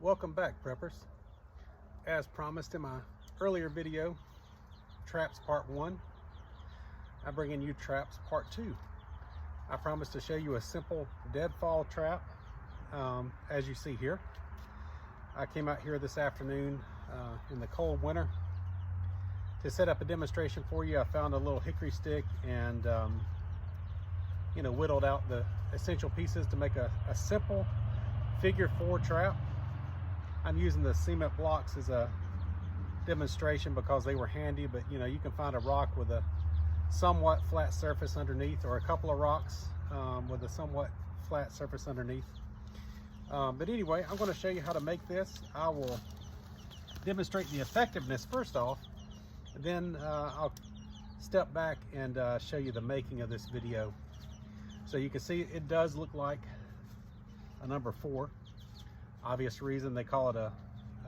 Welcome back, preppers. As promised in my earlier video, traps part 1, I bring in you traps part 2. I promised to show you a simple deadfall trap, as you see here. I came out here this afternoon in the cold winter to set up a demonstration for you. I found a little hickory stick and whittled out the essential pieces to make a simple figure 4 trap. I'm using the cement blocks as a demonstration because they were handy, but you can find a rock with a somewhat flat surface underneath, or a couple of rocks with a somewhat flat surface underneath. But anyway, I'm going to show you how to make this. I will demonstrate the effectiveness first off, then I'll step back and show you the making of this video. So you can see it does look like a number 4. Obvious reason they call it a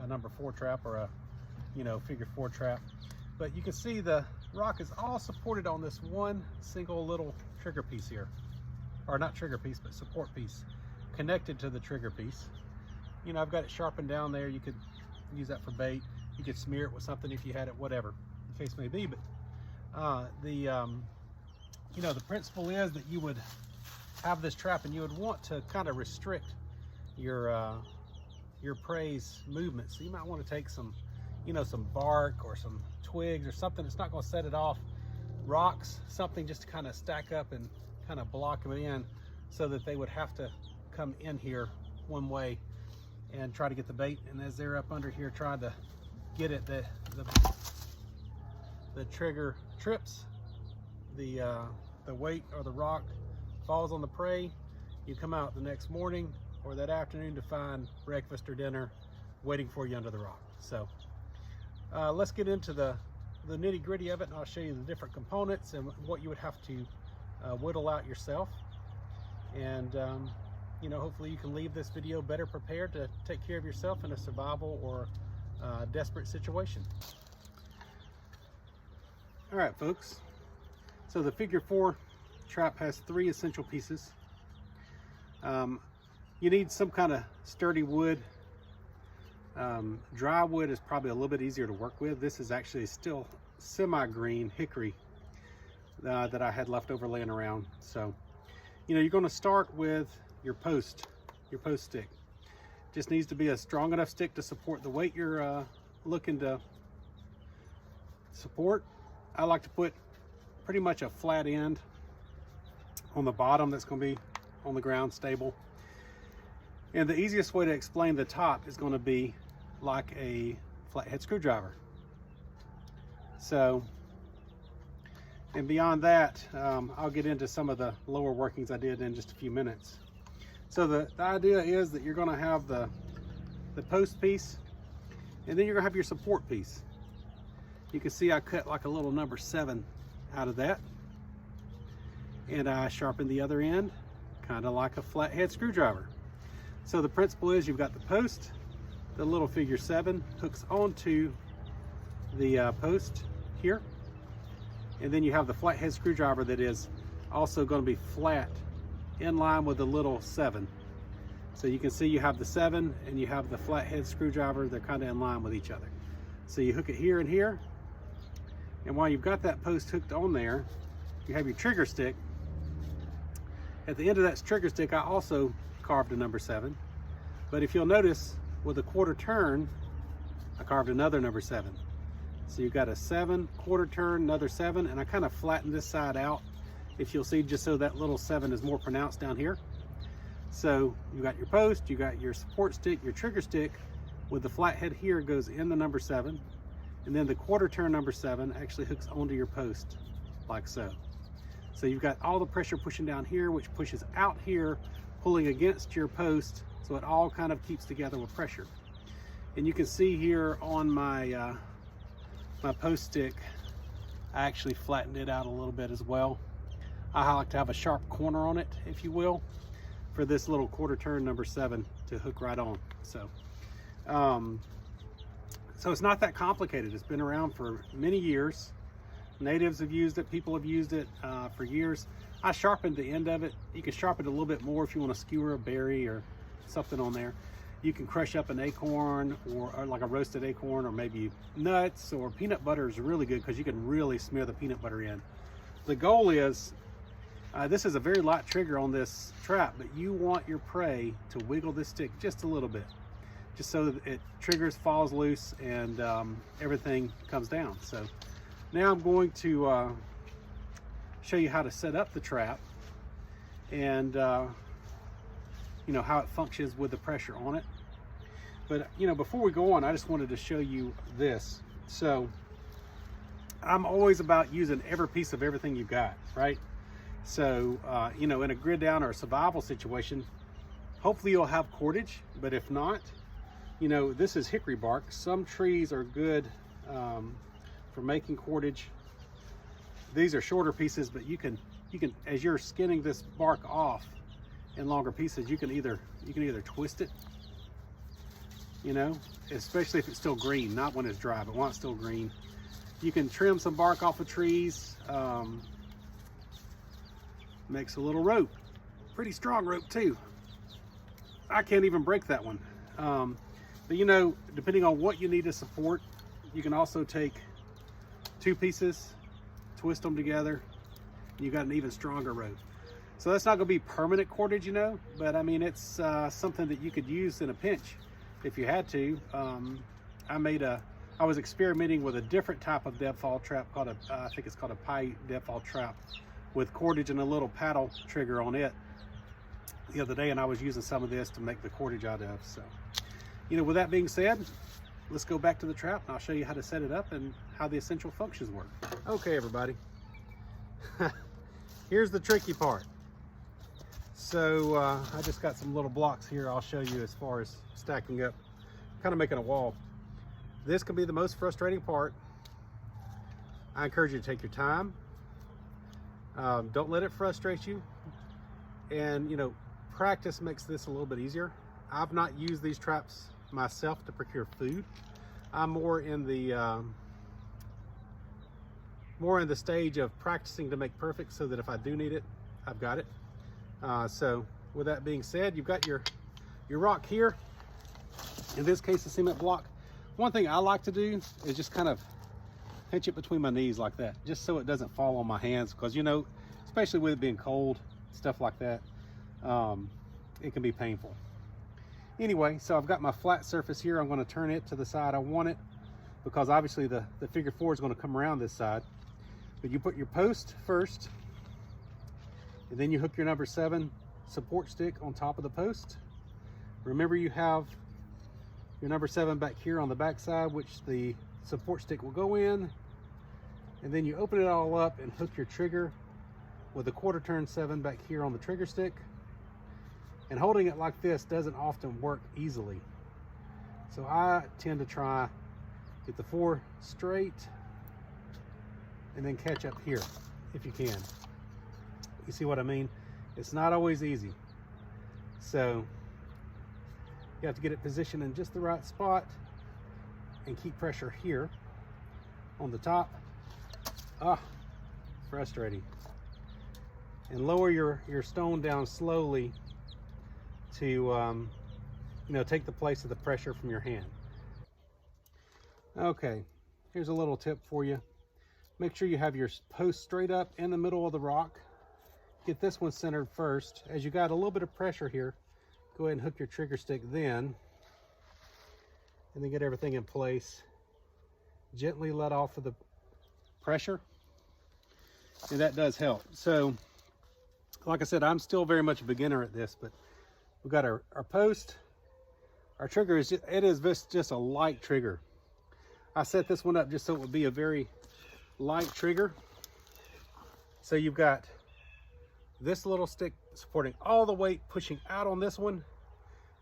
number 4 trap, or a figure 4 trap. But you can see the rock is all supported on this one single little trigger piece here, or not trigger piece, but support piece connected to the trigger piece. I've got it sharpened down there. You could use that for bait. You could smear it with something if you had it, whatever the case may be. But the principle is that you would have this trap and you would want to kind of restrict your prey's movement. So you might want to take some some bark or some twigs or something that's not going to set it off, rocks, something just to kind of stack up and kind of block them in, so that they would have to come in here one way and try to get the bait. And as they're up under here trying to get it, the trigger trips, the weight or the rock falls on the prey. You come out the next morning or that afternoon to find breakfast or dinner waiting for you under the rock. So let's get into the nitty-gritty of it, and I'll show you the different components and what you would have to whittle out yourself. And hopefully you can leave this video better prepared to take care of yourself in a survival or desperate situation. All right, folks, so the figure 4 trap has 3 essential pieces. You need some kind of sturdy wood. Dry wood is probably a little bit easier to work with. This is actually still semi-green hickory that I had left over laying around. So, you're going to start with your post stick. Just needs to be a strong enough stick to support the weight you're looking to support. I like to put pretty much a flat end on the bottom that's going to be on the ground, stable. And the easiest way to explain the top is going to be like a flathead screwdriver. So, and beyond that, I'll get into some of the lower workings I did in just a few minutes. So the idea is that you're going to have the post piece, and then you're going to have your support piece. You can see I cut like a little number 7 out of that, and I sharpened the other end kind of like a flathead screwdriver. So the principle is you've got the post, the little figure 7 hooks onto the post here, and then you have the flathead screwdriver that is also going to be flat in line with the little 7. So you can see you have the 7 and you have the flathead screwdriver. They're kind of in line with each other. So you hook it here and here, and while you've got that post hooked on there, you have your trigger stick. At the end of that trigger stick, I also carved a number 7, but if you'll notice, with a quarter turn, I carved another number 7. So you've got a 7, quarter turn, another 7, and I kind of flattened this side out, if you'll see, just so that little 7 is more pronounced down here. So you got your post, you got your support stick, your trigger stick with the flathead here goes in the number 7, and then the quarter turn number 7 actually hooks onto your post like so. So you've got all the pressure pushing down here, which pushes out here, pulling against your post, so it all kind of keeps together with pressure. And you can see here on my my post stick, I actually flattened it out a little bit as well. I like to have a sharp corner on it, if you will, for this little quarter turn number 7 to hook right on. So so it's not that complicated. It's been around for many years. Natives have used it, people have used it for years. I sharpened the end of it. You can sharpen it a little bit more if you want to skewer a berry or something on there. You can crush up an acorn or like a roasted acorn, or maybe nuts, or peanut butter is really good because you can really smear the peanut butter in. The goal is, this is a very light trigger on this trap, but you want your prey to wiggle this stick just a little bit, just so that it triggers, falls loose, and everything comes down. So now I'm going to show you how to set up the trap, and you know, how it functions with the pressure on it. But you know, before we go on, I just wanted to show you this. So I'm always about using every piece of everything you've got, right? So you know, in a grid down or a survival situation, hopefully you'll have cordage, but if not, you know, this is hickory bark. Some trees are good for making cordage. These are shorter pieces, but you can, as you're skinning this bark off in longer pieces, you can either twist it, you know, especially if it's still green, not when it's dry, but while it's still green. You can trim some bark off of trees. Makes a little rope, pretty strong rope too. I can't even break that one. But you know, depending on what you need to support, you can also take two pieces, twist them together, and you got an even stronger rope. So that's not going to be permanent cordage, you know, but I mean, it's something that you could use in a pinch if you had to. I was experimenting with a different type of deadfall trap called I think it's called a pie deadfall trap, with cordage and a little paddle trigger on it the other day, and I was using some of this to make the cordage out of. So, you know, with that being said, let's go back to the trap and I'll show you how to set it up and how the essential functions work. Okay, everybody. Here's the tricky part. So I just got some little blocks here I'll show you as far as stacking up, kind of making a wall. This can be the most frustrating part. I encourage you to take your time. Don't let it frustrate you. And you know, practice makes this a little bit easier. I've not used these traps myself to procure food. I'm more in the stage of practicing to make perfect, so that if I do need it, I've got it. So with that being said, you've got your rock here. In this case, a cement block. One thing I like to do is just kind of pinch it between my knees like that, just so it doesn't fall on my hands, because you know, especially with it being cold, stuff like that, it can be painful. Anyway, so I've got my flat surface here. I'm going to turn it to the side I want it, because obviously the figure 4 is going to come around this side. But you put your post first, and then you hook your number 7 support stick on top of the post. Remember, you have your number 7 back here on the back side, which the support stick will go in, and then you open it all up and hook your trigger with a 1/4 turn 7 back here on the trigger stick. And holding it like this doesn't often work easily, so I tend to try get the 4 straight and then catch up here if you can. You see what I mean? It's not always easy, so you have to get it positioned in just the right spot and keep pressure here on the top. Frustrating. And lower your stone down slowly to you know, take the place of the pressure from your hand. Okay, here's a little tip for you. Make sure you have your post straight up in the middle of the rock. Get this one centered first. As you got a little bit of pressure here, go ahead and hook your trigger stick then, and then get everything in place. Gently let off of the pressure, and that does help. So like I said, I'm still very much a beginner at this, but we've got our post. Our trigger is just a light trigger. I set this one up just so it would be a very light trigger. So you've got this little stick supporting all the weight, pushing out on this one,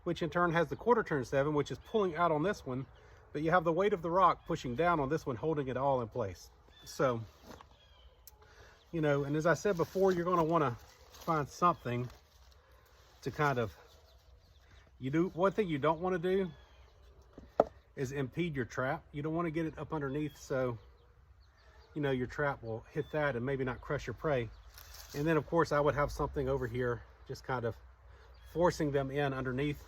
which in turn has the 1/4 turn 7, which is pulling out on this one, but you have the weight of the rock pushing down on this one, holding it all in place. So, you know, and as I said before, you're going to want to find something to kind of, one thing you don't want to do is impede your trap. You don't want to get it up underneath, so you know, your trap will hit that and maybe not crush your prey. And then of course I would have something over here just kind of forcing them in underneath.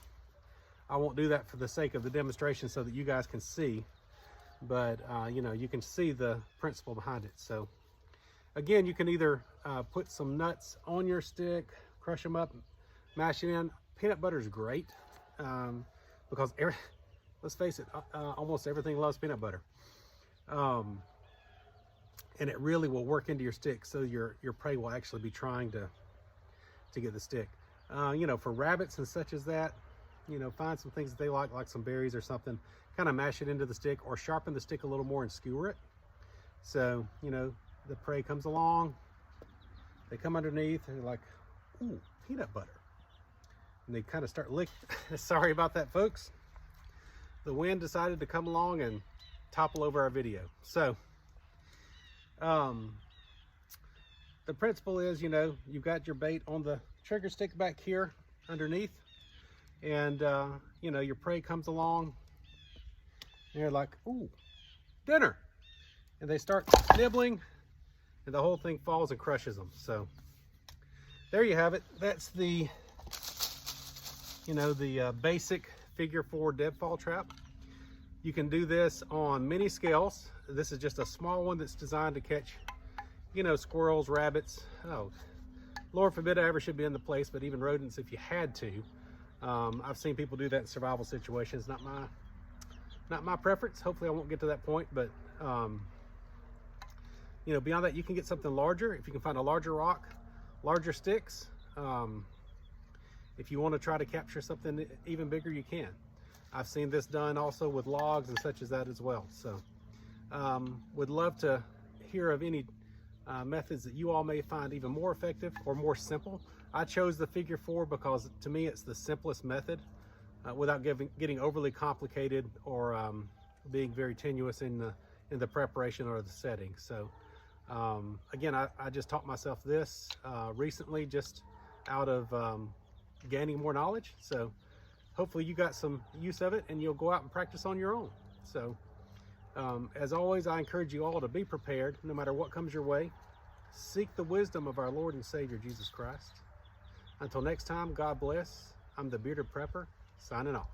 I won't do that for the sake of the demonstration so that you guys can see, but you know, you can see the principle behind it. So again, you can either put some nuts on your stick, crush them up, mash it in. Peanut butter is great because let's face it, almost everything loves peanut butter. And it really will work into your stick, so your prey will actually be trying to get the stick. You know, for rabbits and such as that, you know, find some things that they like some berries or something, kind of mash it into the stick or sharpen the stick a little more and skewer it. So, you know, the prey comes along, they come underneath, and they're like, ooh, peanut butter. And they kind of start licking. Sorry about that, folks. The wind decided to come along and topple over our video. So, the principle is, you know, you've got your bait on the trigger stick back here underneath, and you know, your prey comes along and you're like, ooh, dinner, and they start nibbling and the whole thing falls and crushes them. So there you have it. That's the, you know, the basic figure 4 deadfall trap. You can do this on many scales. This is just a small one that's designed to catch, you know, squirrels, rabbits. Oh, Lord forbid I ever should be in the place, but even rodents if you had to. I've seen people do that in survival situations. Not my preference. Hopefully I won't get to that point, but you know, beyond that, you can get something larger. If you can find a larger rock, larger sticks. If you want to try to capture something even bigger, you can. I've seen this done also with logs and such as that as well. So would love to hear of any methods that you all may find even more effective or more simple. I chose the figure 4 because to me it's the simplest method without getting overly complicated or being very tenuous in the preparation or the setting. So again, I just taught myself this recently, just out of gaining more knowledge. So hopefully you got some use of it and you'll go out and practice on your own. So as always, I encourage you all to be prepared no matter what comes your way. Seek the wisdom of our Lord and Savior, Jesus Christ. Until next time, God bless. I'm the Bearded Prepper, signing off.